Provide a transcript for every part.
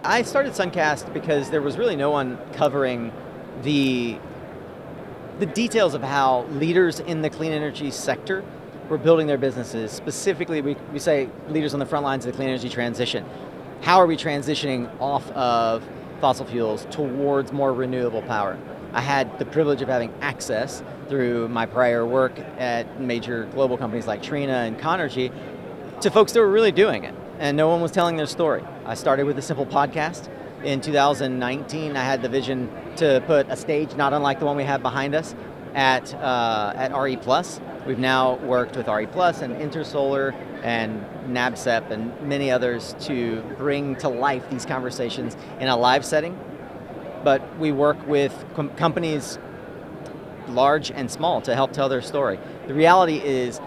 I started Suncast because there was really no one covering the details of how leaders in the clean energy sector were building their businesses. Specifically, we say leaders on the front lines of the clean energy transition. How are we transitioning off of fossil fuels towards more renewable power? I had the privilege of having access through my prior work at major global companies like Trina and Conergy to folks that were really doing it, and no one was telling their story. I started with a simple podcast. In 2019, I had the vision to put a stage not unlike the one we have behind us at RE+. We've now worked with RE+, and Intersolar, and NABCEP, and many others to bring to life these conversations in a live setting. But we work with companies large and small to help tell their story. The reality is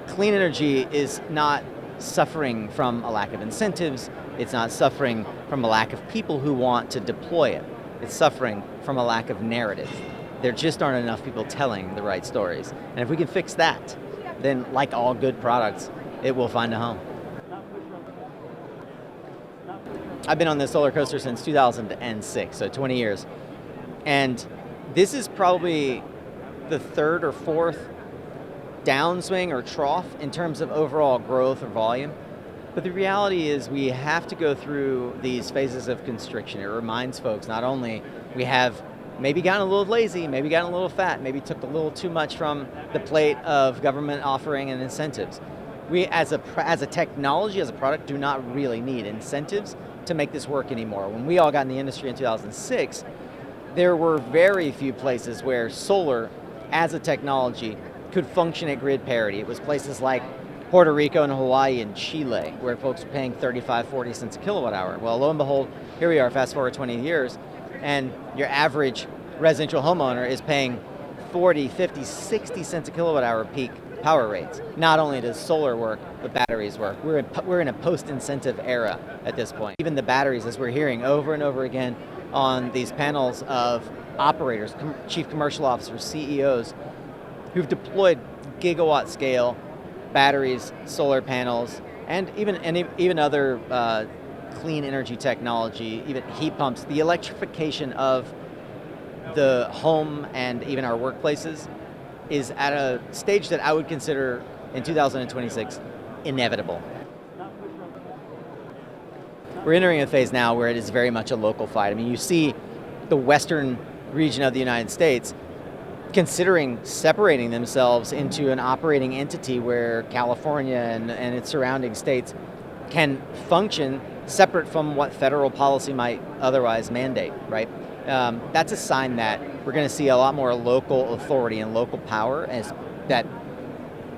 clean energy is not suffering from a lack of incentives. It's not suffering from a lack of people who want to deploy it. It's suffering from a lack of narrative. There just aren't enough people telling the right stories. And if we can fix that, then like all good products, it will find a home. I've been on this solar coaster since 2006, so 20 years. And this is probably the third or fourth downswing or trough in terms of overall growth or volume. But the reality is we have to go through these phases of constriction. It reminds folks not only we have maybe gotten a little lazy, maybe gotten a little fat, maybe took a little too much from the plate of government offering and incentives. We as a technology, as a product, do not really need incentives to make this work anymore. When we all got in the industry in 2006, there were very few places where solar as a technology could function at grid parity. It was places like Puerto Rico and Hawaii and Chile, where folks were paying 35, 40 cents a kilowatt hour. Well, lo and behold, here we are, fast forward 20 years, and your average residential homeowner is paying 40, 50, 60 cents a kilowatt hour peak power rates. Not only does solar work, but batteries work. We're in a post-incentive era at this point. Even the batteries, as we're hearing over and over again on these panels of operators, chief commercial officers, CEOs, who've deployed gigawatt scale batteries, solar panels, and even other clean energy technology, even heat pumps. The electrification of the home and even our workplaces is at a stage that I would consider in 2026 inevitable. We're entering a phase now where it is very much a local fight. I mean, you see the western region of the United States considering separating themselves into an operating entity where California and its surrounding states can function separate from what federal policy might otherwise mandate, right? That's a sign that we're going to see a lot more local authority and local power, as that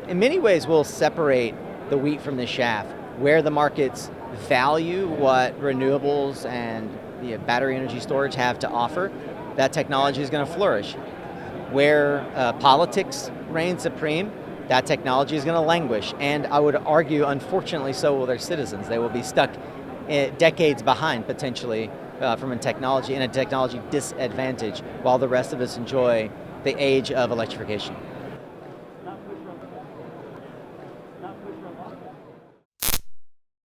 in many ways will separate the wheat from the chaff, where the markets value what renewables and battery energy storage have to offer. That technology is going to flourish. Where politics reign supreme, that technology is going to languish. And I would argue, unfortunately, so will their citizens. They will be stuck decades behind, potentially, from a technology disadvantage, while the rest of us enjoy the age of electrification.